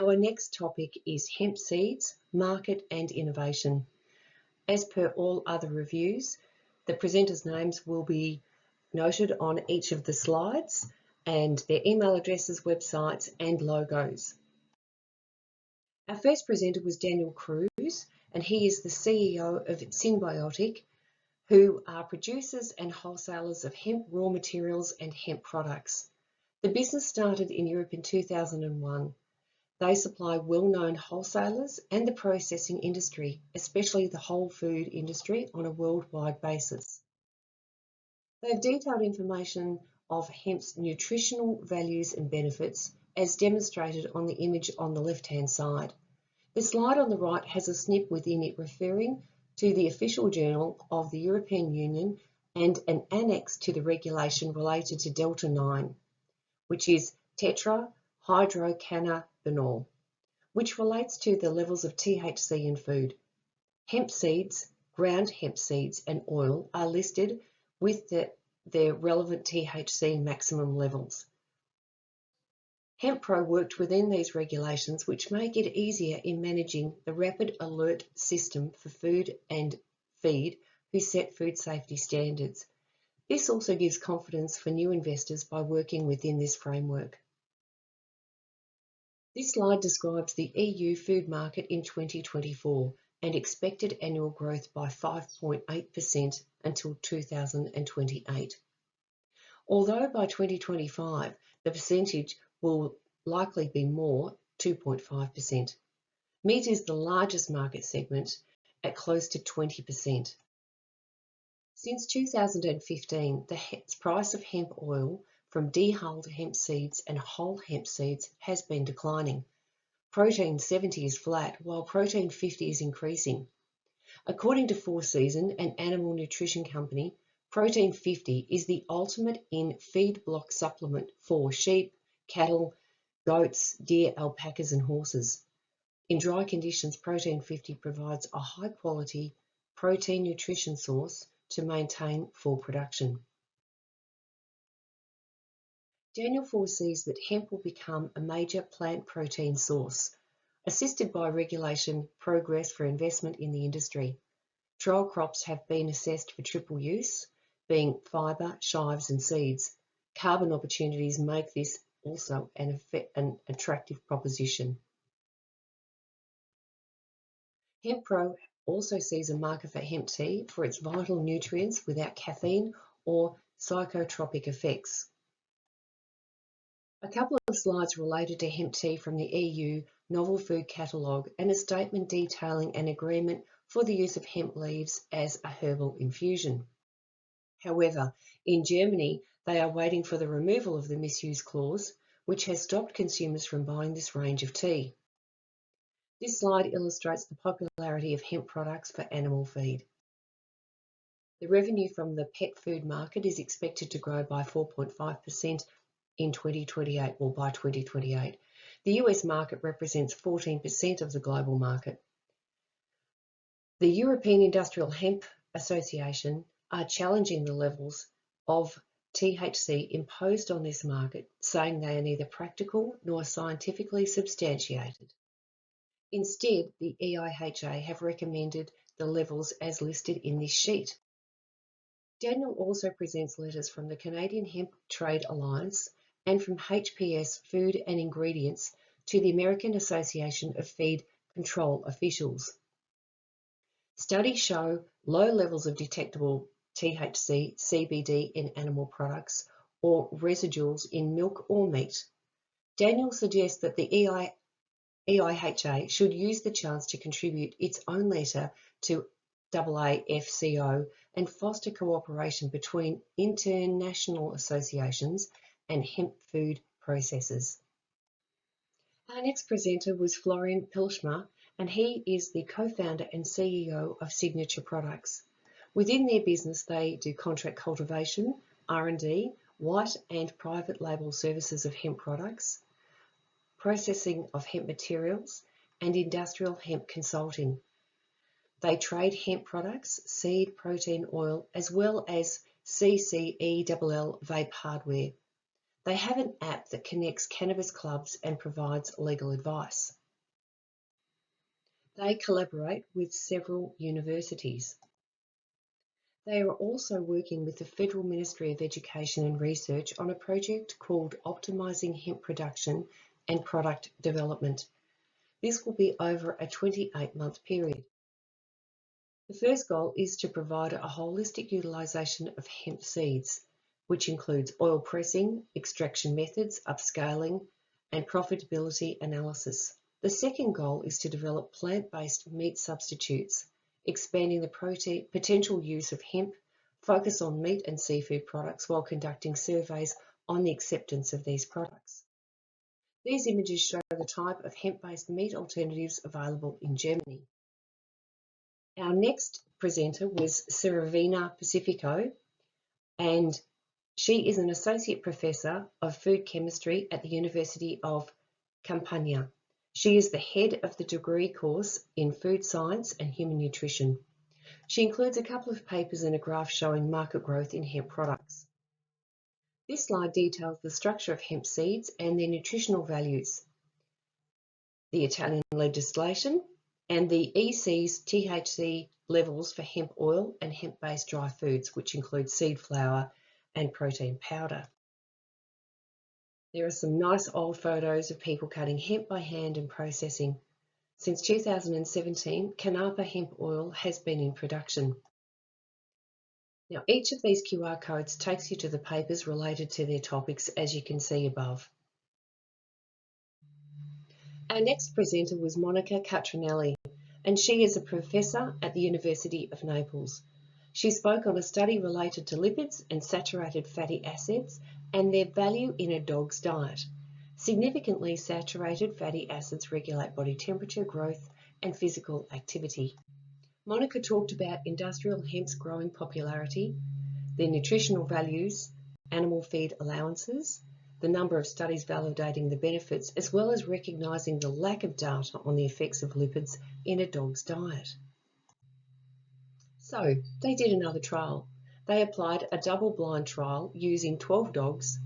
Our next topic is hemp seeds, market and innovation. As per all other reviews, the presenters' names will be noted on each of the slides and their email addresses, websites and logos. Our first presenter was Daniel Cruz, and he is the CEO of Symbiotic, who are producers and wholesalers of hemp raw materials and hemp products. The business started in Europe in 2001. They supply well-known wholesalers and the processing industry, especially the whole food industry, on a worldwide basis. They have detailed information of hemp's nutritional values and benefits, as demonstrated on the image on the left-hand side. The slide on the right has a snip within it referring to the official journal of the European Union and an annex to the regulation related to Delta 9, which is tetrahydrocannabinol, which relates to the levels of THC in food. Hemp seeds, ground hemp seeds and oil are listed with their relevant THC maximum levels. HempPro worked within these regulations, which make it easier in managing the rapid alert system for food and feed who set food safety standards. This also gives confidence for new investors by working within this framework. This slide describes the EU food market in 2024 and expected annual growth by 5.8% until 2028. Although by 2025 the percentage will likely be more, 2.5%. Meat is the largest market segment at close to 20%. Since 2015, the price of hemp oil from dehulled hemp seeds and whole hemp seeds has been declining. Protein 70 is flat, while protein 50 is increasing. According to Four Seasons, an animal nutrition company, protein 50 is the ultimate in feed block supplement for sheep, cattle, goats, deer, alpacas and horses. In dry conditions, protein 50 provides a high quality protein nutrition source to maintain full production. Daniel foresees that hemp will become a major plant protein source, assisted by regulation progress for investment in the industry. Trial crops have been assessed for triple use, being fibre, chives and seeds. Carbon opportunities make this also an attractive proposition. HempPro also sees a market for hemp tea for its vital nutrients without caffeine or psychotropic effects. A couple of slides related to hemp tea from the EU Novel Food Catalogue and a statement detailing an agreement for the use of hemp leaves as a herbal infusion. However, in Germany, they are waiting for the removal of the misuse clause, which has stopped consumers from buying this range of tea. This slide illustrates the popularity of hemp products for animal feed. The revenue from the pet food market is expected to grow by 4.5% in 2028 or by 2028. The US market represents 14% of the global market. The European Industrial Hemp Association are challenging the levels of THC imposed on this market, saying they are neither practical nor scientifically substantiated. Instead, the EIHA have recommended the levels as listed in this sheet. Daniel also presents letters from the Canadian Hemp Trade Alliance and from HPS Food and Ingredients to the American Association of Feed Control Officials. Studies show low levels of detectable THC, CBD in animal products or residuals in milk or meat. Daniel suggests that the EIHA should use the chance to contribute its own letter to AAFCO and foster cooperation between international associations and hemp food processors. Our next presenter was Florian Pilschmer, and he is the co-founder and CEO of Signature Products. Within their business, they do contract cultivation, R&D, white and private label services of hemp products, processing of hemp materials, and industrial hemp consulting. They trade hemp products, seed protein oil, as well as CCELL vape hardware. They have an app that connects cannabis clubs and provides legal advice. They collaborate with several universities. They are also working with the Federal Ministry of Education and Research on a project called Optimising Hemp Production and Product Development. This will be over a 28-month period. The first goal is to provide a holistic utilisation of hemp seeds, which includes oil pressing, extraction methods, upscaling, and profitability analysis. The second goal is to develop plant-based meat substitutes, expanding the potential use of hemp, focus on meat and seafood products while conducting surveys on the acceptance of these products. These images show the type of hemp-based meat alternatives available in Germany. Our next presenter was Seravina Pacifico, and she is an Associate Professor of Food Chemistry at the University of Campania. She is the head of the degree course in Food Science and Human Nutrition. She includes a couple of papers and a graph showing market growth in hemp products. This slide details the structure of hemp seeds and their nutritional values, the Italian legislation, and the EC's THC levels for hemp oil and hemp-based dry foods, which include seed flour and protein powder. There are some nice old photos of people cutting hemp by hand and processing. Since 2017, Canapa hemp oil has been in production. Now, each of these QR codes takes you to the papers related to their topics, as you can see above. Our next presenter was Monica Catronelli, and she is a professor at the University of Naples. She spoke on a study related to lipids and saturated fatty acids and their value in a dog's diet. Significantly, saturated fatty acids regulate body temperature, growth, and physical activity. Monica talked about industrial hemp's growing popularity, their nutritional values, animal feed allowances, the number of studies validating the benefits, as well as recognising the lack of data on the effects of lipids in a dog's diet. So they did another trial. They applied a double-blind trial using 12 dogs.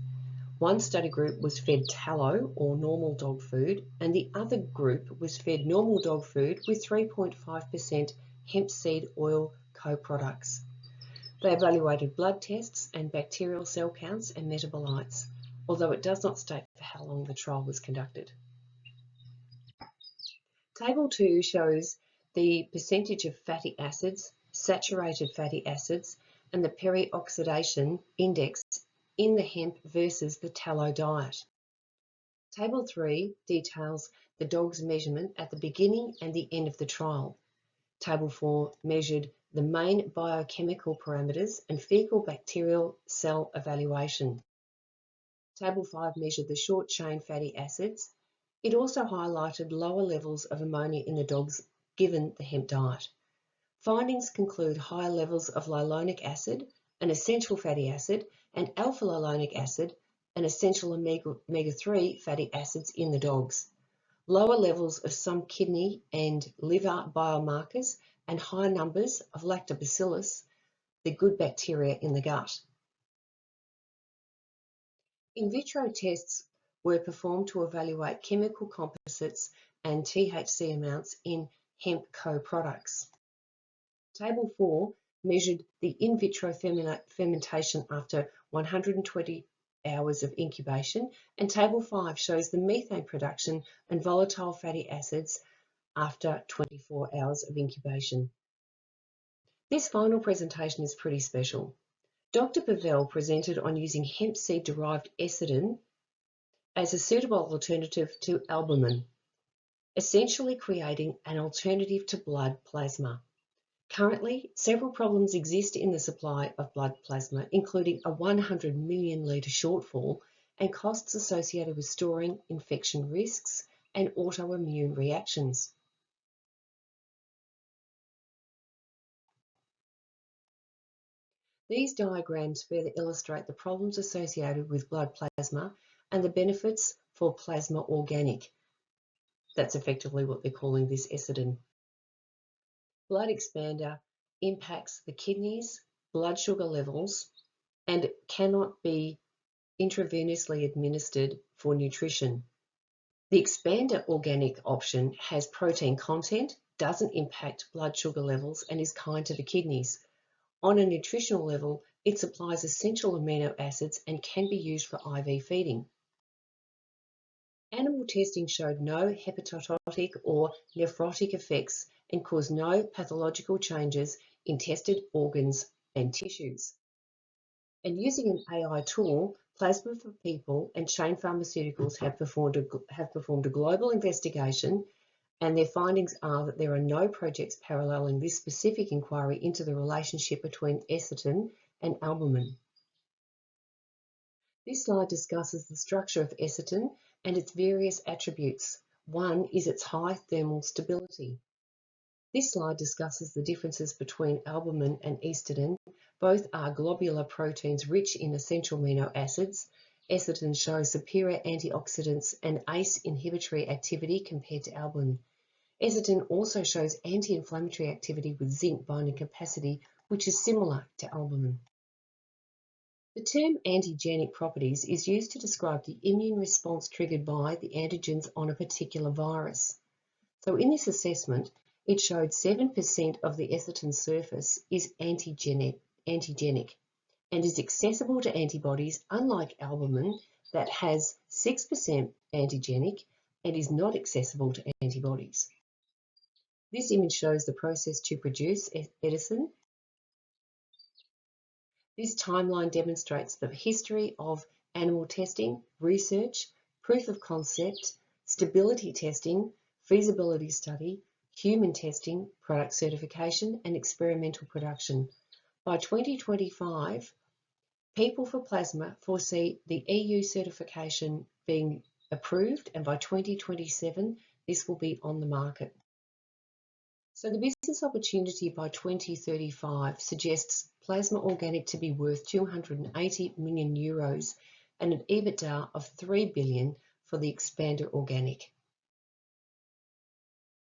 One study group was fed tallow or normal dog food, and the other group was fed normal dog food with 3.5% hemp seed oil co-products. They evaluated blood tests and bacterial cell counts and metabolites, although it does not state for how long the trial was conducted. Table 2 shows the percentage of fatty acids, saturated fatty acids, and the perioxidation index in the hemp versus the tallow diet. Table 3 details the dog's measurement at the beginning and the end of the trial. Table 4 measured the main biochemical parameters and fecal bacterial cell evaluation. Table 5 measured the short-chain fatty acids. It also highlighted lower levels of ammonia in the dogs given the hemp diet. Findings conclude higher levels of linoleic acid, an essential fatty acid, and alpha-linolenic acid, an essential omega-3 fatty acids in the dogs. Lower levels of some kidney and liver biomarkers, and high numbers of lactobacillus, the good bacteria in the gut. In vitro tests were performed to evaluate chemical composites and THC amounts in hemp co-products. Table 4 measured the in vitro fermentation after 120 hours of incubation, and Table 5 shows the methane production and volatile fatty acids after 24 hours of incubation. This final presentation is pretty special. Dr. Pavel presented on using hemp seed-derived ecidin as a suitable alternative to albumin, essentially creating an alternative to blood plasma. Currently, several problems exist in the supply of blood plasma, including a 100 million litre shortfall and costs associated with storing infection risks and autoimmune reactions. These diagrams further illustrate the problems associated with blood plasma and the benefits for plasma organic. That's effectively what they're calling this ecidin. Blood expander impacts the kidneys, blood sugar levels, and cannot be intravenously administered for nutrition. The expander organic option has protein content, doesn't impact blood sugar levels, and is kind to the kidneys. On a nutritional level, it supplies essential amino acids and can be used for IV feeding. Animal testing showed no hepatotoxic or nephrotic effects and caused no pathological changes in tested organs and tissues. And using an AI tool, Plasma for People and Chain Pharmaceuticals have performed a global investigation, and their findings are that there are no projects paralleling this specific inquiry into the relationship between lecithin and albumin. This slide discusses the structure of lecithin and its various attributes. One is its high thermal stability. This slide discusses the differences between albumin and lecithin. Both are globular proteins rich in essential amino acids. Lecithin shows superior antioxidants and ACE inhibitory activity compared to albumin. Lecithin also shows anti-inflammatory activity with zinc binding capacity, which is similar to albumin. The term antigenic properties is used to describe the immune response triggered by the antigens on a particular virus. So in this assessment, it showed 7% of the lecithin surface is antigenic and is accessible to antibodies, unlike albumin that has 6% antigenic and is not accessible to antibodies. This image shows the process to produce lecithin. This timeline demonstrates the history of animal testing, research, proof of concept, stability testing, feasibility study, human testing, product certification, and experimental production. By 2025, People for Plasma foresee the EU certification being approved, and by 2027, this will be on the market. So the business opportunity by 2035 suggests plasma organic to be worth 280 million euros and an EBITDA of 3 billion for the expander organic.